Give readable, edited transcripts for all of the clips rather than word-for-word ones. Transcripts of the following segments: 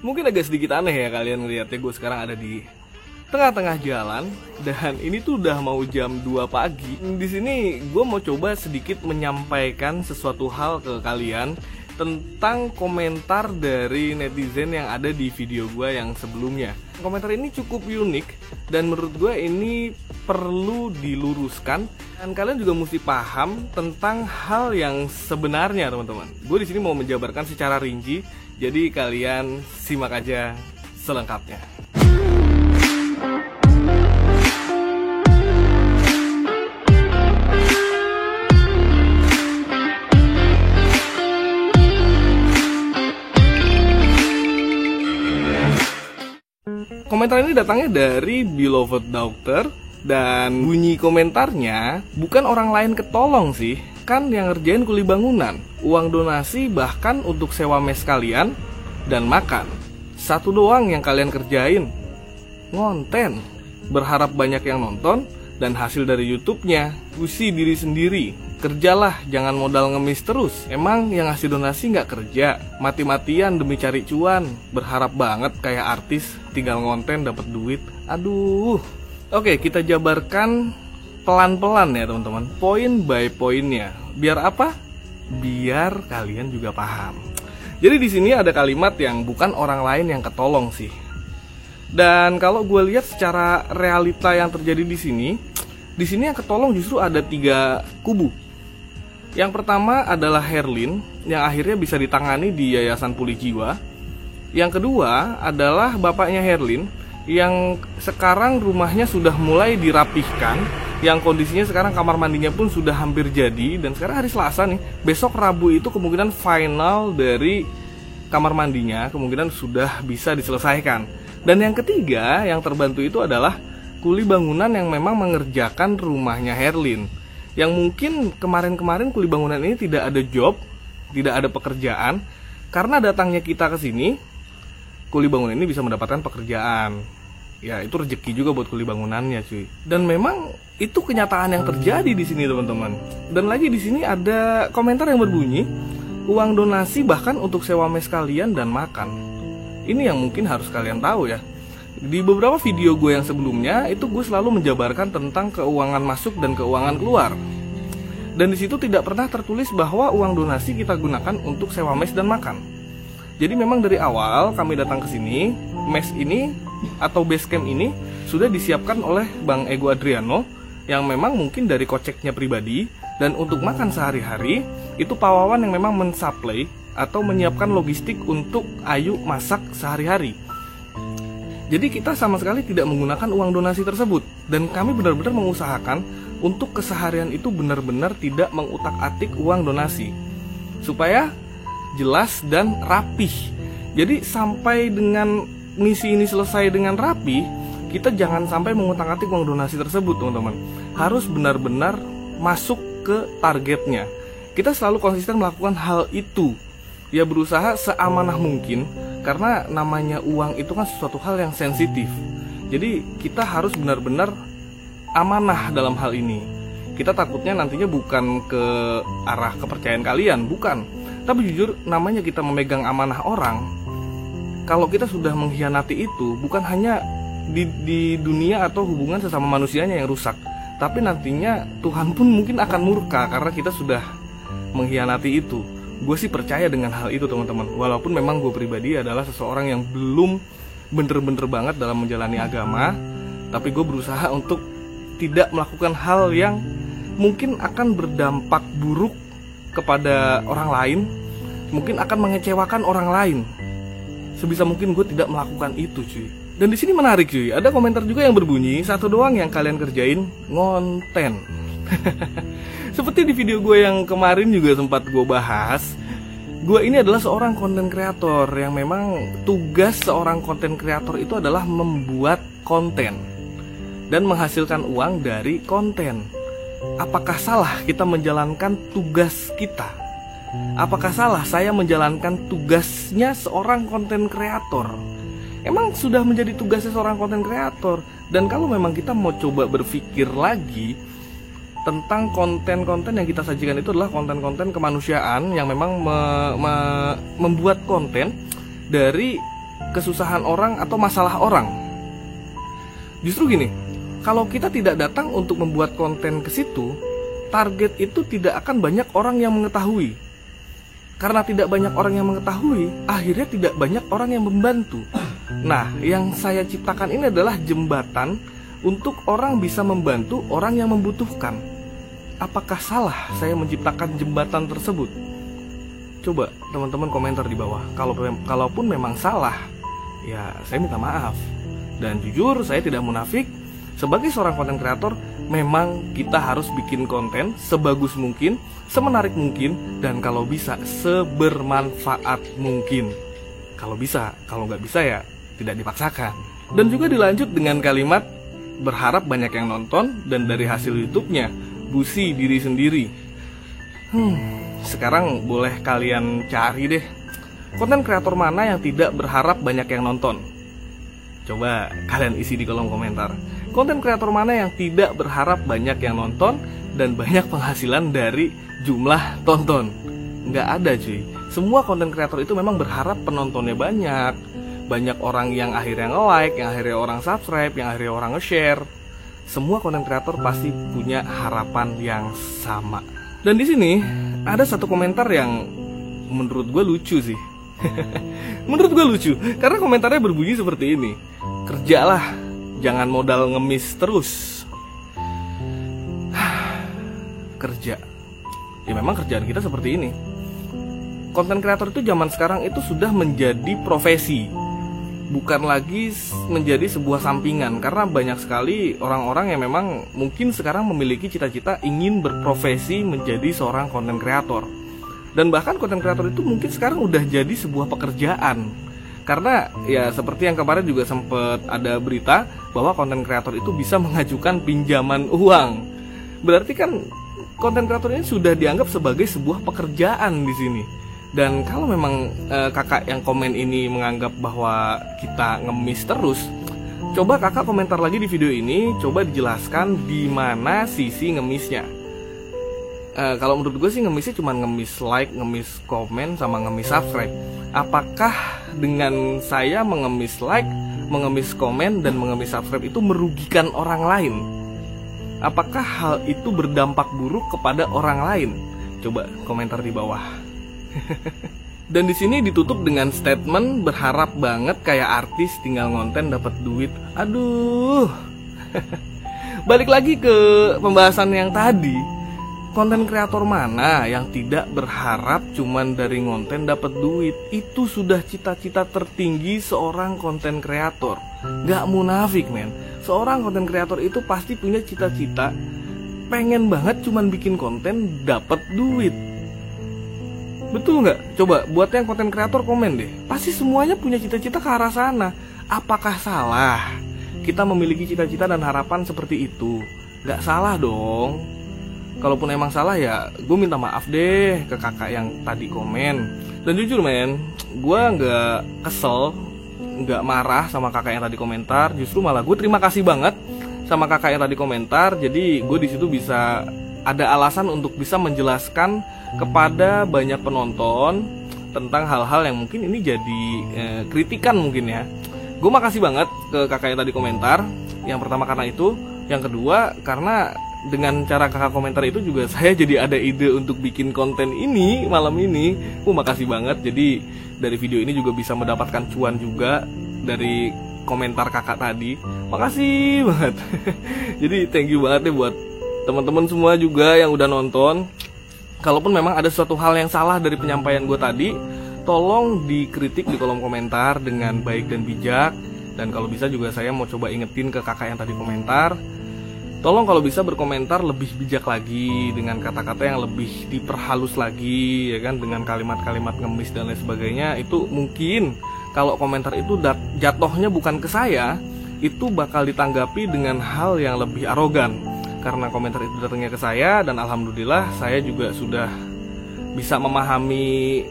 Mungkin agak sedikit aneh ya kalian ngeliatnya gue sekarang ada di tengah-tengah jalan dan ini tuh udah mau jam 2 pagi. Di sini gue mau coba sedikit menyampaikan sesuatu hal ke kalian tentang komentar dari netizen yang ada di video gue yang sebelumnya. Komentar ini cukup unik dan menurut gue ini perlu diluruskan dan kalian juga mesti paham tentang hal yang sebenarnya, teman-teman. Gue di sini mau menjabarkan secara rinci, jadi kalian simak aja selengkapnya. Komentar ini datangnya dari Beloved Doctor dan bunyi komentarnya, bukan orang lain ketolong sih, kan yang ngerjain kuli bangunan, uang donasi bahkan untuk sewa mes kalian dan makan. Satu doang yang kalian kerjain, ngonten, berharap banyak yang nonton dan hasil dari YouTube-nya, usi diri sendiri. Kerjalah, jangan modal ngemis terus. Emang yang ngasih donasi nggak kerja, mati-matian demi cari cuan, berharap banget kayak artis, tinggal ngonten dapat duit. Aduh. Oke, kita jabarkan pelan-pelan ya teman-teman, poin by poinnya. Biar apa? Biar kalian juga paham. Jadi di sini ada kalimat yang bukan orang lain yang ketolong sih. Dan kalau gue lihat secara realita yang terjadi di sini yang ketolong justru ada 3 kubu. Yang pertama adalah Herlin yang akhirnya bisa ditangani di Yayasan Pulih Jiwa. Yang kedua adalah bapaknya Herlin yang sekarang rumahnya sudah mulai dirapihkan, yang kondisinya sekarang kamar mandinya pun sudah hampir jadi. Dan sekarang hari Selasa nih, besok Rabu itu kemungkinan final dari kamar mandinya kemungkinan sudah bisa diselesaikan. Dan yang ketiga yang terbantu itu adalah kuli bangunan yang memang mengerjakan rumahnya Herlin, yang mungkin kemarin-kemarin kuli bangunan ini tidak ada job, tidak ada pekerjaan. Karena datangnya kita ke sini, kuli bangunan ini bisa mendapatkan pekerjaan. Ya, itu rezeki juga buat kuli bangunannya, cuy. Dan memang itu kenyataan yang terjadi di sini, teman-teman. Dan lagi di sini ada komentar yang berbunyi, uang donasi bahkan untuk sewa mes kalian dan makan. Ini yang mungkin harus kalian tahu ya. Di beberapa video gue yang sebelumnya itu gue selalu menjabarkan tentang keuangan masuk dan keuangan keluar. Dan di situ tidak pernah tertulis bahwa uang donasi kita gunakan untuk sewa mes dan makan. Jadi memang dari awal kami datang ke sini, mes ini atau base camp ini sudah disiapkan oleh Bang Ego Adriano yang memang mungkin dari koceknya pribadi, dan untuk makan sehari-hari itu Pak Wawan yang memang mensuplai atau menyiapkan logistik untuk Ayu masak sehari-hari. Jadi kita sama sekali tidak menggunakan uang donasi tersebut. Dan kami benar-benar mengusahakan untuk keseharian itu benar-benar tidak mengutak-atik uang donasi, supaya jelas dan rapih. Jadi sampai dengan misi ini selesai dengan rapi, kita jangan sampai mengutak-atik uang donasi tersebut, teman-teman. Harus benar-benar masuk ke targetnya. Kita selalu konsisten melakukan hal itu. Ya, berusaha seamanah mungkin, karena namanya uang itu kan sesuatu hal yang sensitif. Jadi kita harus benar-benar amanah dalam hal ini. Kita takutnya nantinya bukan ke arah kepercayaan kalian, bukan. Tapi jujur, namanya kita memegang amanah orang, kalau kita sudah mengkhianati itu, bukan hanya di dunia atau hubungan sesama manusianya yang rusak, tapi nantinya Tuhan pun mungkin akan murka karena kita sudah mengkhianati itu. Gue sih percaya dengan hal itu, teman-teman. Walaupun memang gue pribadi adalah seseorang yang belum bener-bener banget dalam menjalani agama, tapi gue berusaha untuk tidak melakukan hal yang mungkin akan berdampak buruk kepada orang lain, mungkin akan mengecewakan orang lain. Sebisa mungkin gue tidak melakukan itu, cuy. Dan di sini menarik, cuy. Ada komentar juga yang berbunyi, satu doang yang kalian kerjain, ngonten. Seperti di video gue yang kemarin juga sempat gue bahas, gue ini adalah seorang konten kreator yang memang tugas seorang konten kreator itu adalah membuat konten dan menghasilkan uang dari konten. Apakah salah kita menjalankan tugas kita? Apakah salah saya menjalankan tugasnya seorang konten kreator? Emang sudah menjadi tugasnya seorang konten kreator. Dan kalau memang kita mau coba berpikir lagi tentang konten-konten yang kita sajikan itu adalah konten-konten kemanusiaan yang memang membuat konten dari kesusahan orang atau masalah orang. Justru gini, kalau kita tidak datang untuk membuat konten ke situ, target itu tidak akan banyak orang yang mengetahui. Karena tidak banyak orang yang mengetahui, akhirnya tidak banyak orang yang membantu. Nah, yang saya ciptakan ini adalah jembatan untuk orang bisa membantu orang yang membutuhkan. Apakah salah saya menciptakan jembatan tersebut? Coba teman-teman komentar di bawah. Kalaupun memang salah, ya saya minta maaf. Dan jujur, saya tidak munafik. Sebagai seorang konten kreator, memang kita harus bikin konten sebagus mungkin, semenarik mungkin, dan kalau bisa sebermanfaat mungkin. Kalau bisa, kalau nggak bisa ya tidak dipaksakan. Dan juga dilanjut dengan kalimat berharap banyak yang nonton dan dari hasil YouTube-nya busi diri sendiri. Sekarang boleh kalian cari deh, konten kreator mana yang tidak berharap banyak yang nonton. Coba kalian isi di kolom komentar. Konten kreator mana yang tidak berharap banyak yang nonton dan banyak penghasilan dari jumlah tonton? Nggak ada cuy. Semua konten kreator itu memang berharap penontonnya banyak. Banyak orang yang akhirnya nge-like, yang akhirnya orang subscribe, yang akhirnya orang nge-share. Semua konten kreator pasti punya harapan yang sama. Dan di sini ada satu komentar yang menurut gue lucu sih. Menurut gue lucu karena komentarnya berbunyi seperti ini: kerjalah, jangan modal ngemis terus. Kerja, ya memang kerjaan kita seperti ini. Konten kreator itu zaman sekarang itu sudah menjadi profesi, bukan lagi menjadi sebuah sampingan. Karena banyak sekali orang-orang yang memang mungkin sekarang memiliki cita-cita ingin berprofesi menjadi seorang konten kreator. Dan bahkan konten kreator itu mungkin sekarang udah jadi sebuah pekerjaan. Karena ya seperti yang kemarin juga sempat ada berita bahwa konten kreator itu bisa mengajukan pinjaman uang. Berarti kan konten kreator ini sudah dianggap sebagai sebuah pekerjaan di sini. Dan kalau memang kakak yang komen ini menganggap bahwa kita ngemis terus, coba kakak komentar lagi di video ini, coba dijelaskan di mana sisi ngemisnya. Kalau menurut gue sih ngemisnya cuma ngemis like, ngemis komen, sama ngemis subscribe. Apakah dengan saya mengemis like, mengemis komen, dan mengemis subscribe itu merugikan orang lain? Apakah hal itu berdampak buruk kepada orang lain? Coba komentar di bawah. Dan di sini ditutup dengan statement berharap banget kayak artis tinggal ngonten dapat duit. Aduh. Balik lagi ke pembahasan yang tadi. Konten kreator mana yang tidak berharap cuman dari ngonten dapat duit? Itu sudah cita-cita tertinggi seorang konten kreator. Gak munafik men. Seorang konten kreator itu pasti punya cita-cita pengen banget cuman bikin konten dapat duit. Betul nggak? Coba buat yang konten kreator komen deh. Pasti semuanya punya cita-cita ke arah sana. Apakah salah kita memiliki cita-cita dan harapan seperti itu? Nggak salah dong. Kalaupun emang salah ya gue minta maaf deh ke kakak yang tadi komen. Dan jujur men, gue nggak kesel, nggak marah sama kakak yang tadi komentar. Justru malah gue terima kasih banget sama kakak yang tadi komentar. Jadi gue di situ bisa ada alasan untuk bisa menjelaskan kepada banyak penonton tentang hal-hal yang mungkin ini jadi kritikan mungkin ya. Gue makasih banget ke kakak yang tadi komentar. Yang pertama karena itu, yang kedua karena dengan cara kakak komentar itu juga saya jadi ada ide untuk bikin konten ini malam ini. Makasih banget. Jadi dari video ini juga bisa mendapatkan cuan juga dari komentar kakak tadi. Makasih banget. Jadi thank you banget nih buat teman-teman semua juga yang udah nonton. Kalaupun memang ada suatu hal yang salah dari penyampaian gue tadi, tolong dikritik di kolom komentar dengan baik dan bijak. Dan kalau bisa juga saya mau coba ingetin ke kakak yang tadi komentar, tolong kalau bisa berkomentar lebih bijak lagi, dengan kata-kata yang lebih diperhalus lagi, ya kan, dengan kalimat-kalimat ngemis dan lain sebagainya. Itu mungkin kalau komentar itu jatuhnya bukan ke saya, itu bakal ditanggapi dengan hal yang lebih arogan. Karena komentar itu datangnya ke saya, dan alhamdulillah saya juga sudah bisa memahami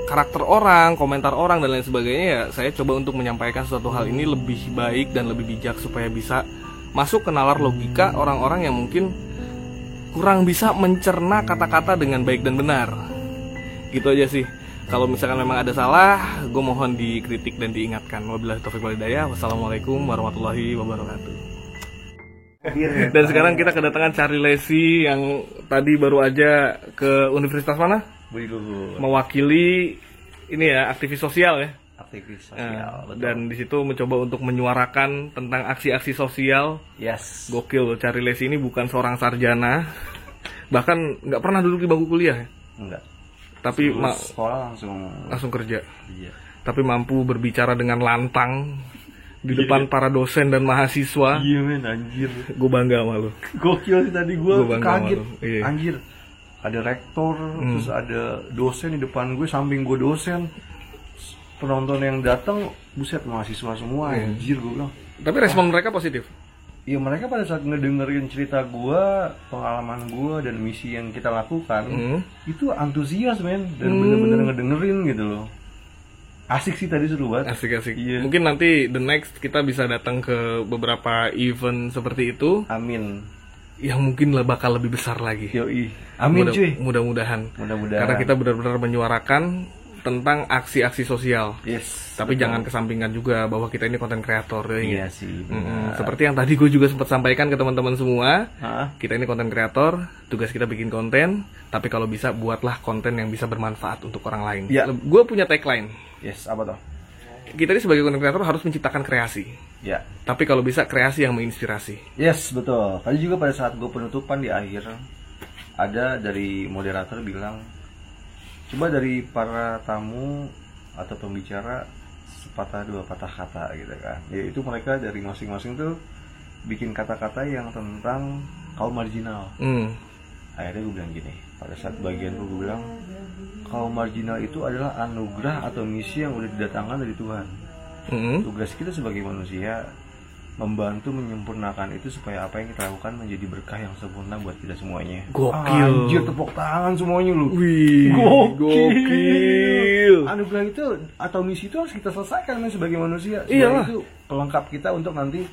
karakter orang, komentar orang dan lain sebagainya. Ya saya coba untuk menyampaikan suatu hal ini lebih baik dan lebih bijak supaya bisa masuk ke nalar logika orang-orang yang mungkin kurang bisa mencerna kata-kata dengan baik dan benar. Gitu aja sih. Kalau misalkan memang ada salah, gue mohon dikritik dan diingatkan. Wabillahi taufiq wal hidayah. Wassalamualaikum warahmatullahi wabarakatuh. Dan sekarang kita kedatangan Charlie Lesi yang tadi baru aja ke universitas mana? Mewakili ini ya, aktivis sosial ya. Aktivis sosial, betul. Dan di situ mencoba untuk menyuarakan tentang aksi-aksi sosial. Yes. Gokil, Charlie Lesi ini bukan seorang sarjana, bahkan nggak pernah duduk di bangku kuliah ya. Enggak. Tapi sekolah langsung kerja. Iya. Tapi mampu berbicara dengan lantang di depan para dosen dan mahasiswa. Iya men, anjir. Gue bangga sama lu. Gokil sih tadi gue kaget. Iya. Anjir. Ada rektor, terus ada dosen di depan gue, samping gue dosen. Penonton yang datang, buset, mahasiswa semua, anjir gue bilang. Tapi respon mereka positif? Iya, mereka pada saat ngedengerin cerita gue, pengalaman gue, dan misi yang kita lakukan, itu antusias men, dan bener-bener ngedengerin gitu loh. Asik sih tadi, seru banget. Asik-asik. Iya. Mungkin nanti the next kita bisa datang ke beberapa event seperti itu. Amin. Yang mungkin bakal lebih besar lagi. Yoi. Amin cuy. Mudah-mudahan. Mudah-mudahan. Karena kita benar-benar menyuarakan tentang aksi-aksi sosial. Yes. Tapi jangan kesampingkan juga bahwa kita ini konten kreator. Iya sih. Seperti yang tadi gue juga sempat sampaikan ke teman-teman semua. Kita ini konten kreator, tugas kita bikin konten. Tapi kalau bisa buatlah konten yang bisa bermanfaat untuk orang lain. Ya. Gue punya tagline. Yes, apa tuh? Kita ini sebagai konten kreator harus menciptakan kreasi. Ya. Tapi kalau bisa kreasi yang menginspirasi. Yes, betul. Tadi juga pada saat gue penutupan di akhir, ada dari moderator bilang, coba dari para tamu atau pembicara sepatah dua patah kata gitu kan. Yaitu mereka dari masing-masing tuh bikin kata-kata yang tentang kaum marginal. Akhirnya gue bilang gini, pada saat bagian gue bilang, kaum marginal itu adalah anugerah atau misi yang udah didatangkan dari Tuhan. Tugas kita sebagai manusia membantu menyempurnakan itu supaya apa yang kita lakukan menjadi berkah yang sempurna buat kita semuanya. Gokil. Anjir, tepuk tangan semuanya lu. Wih, gokil. Anugerah itu atau misi itu harus kita selesaikan sebagai manusia. Iyalah. Itu pelengkap kita untuk nanti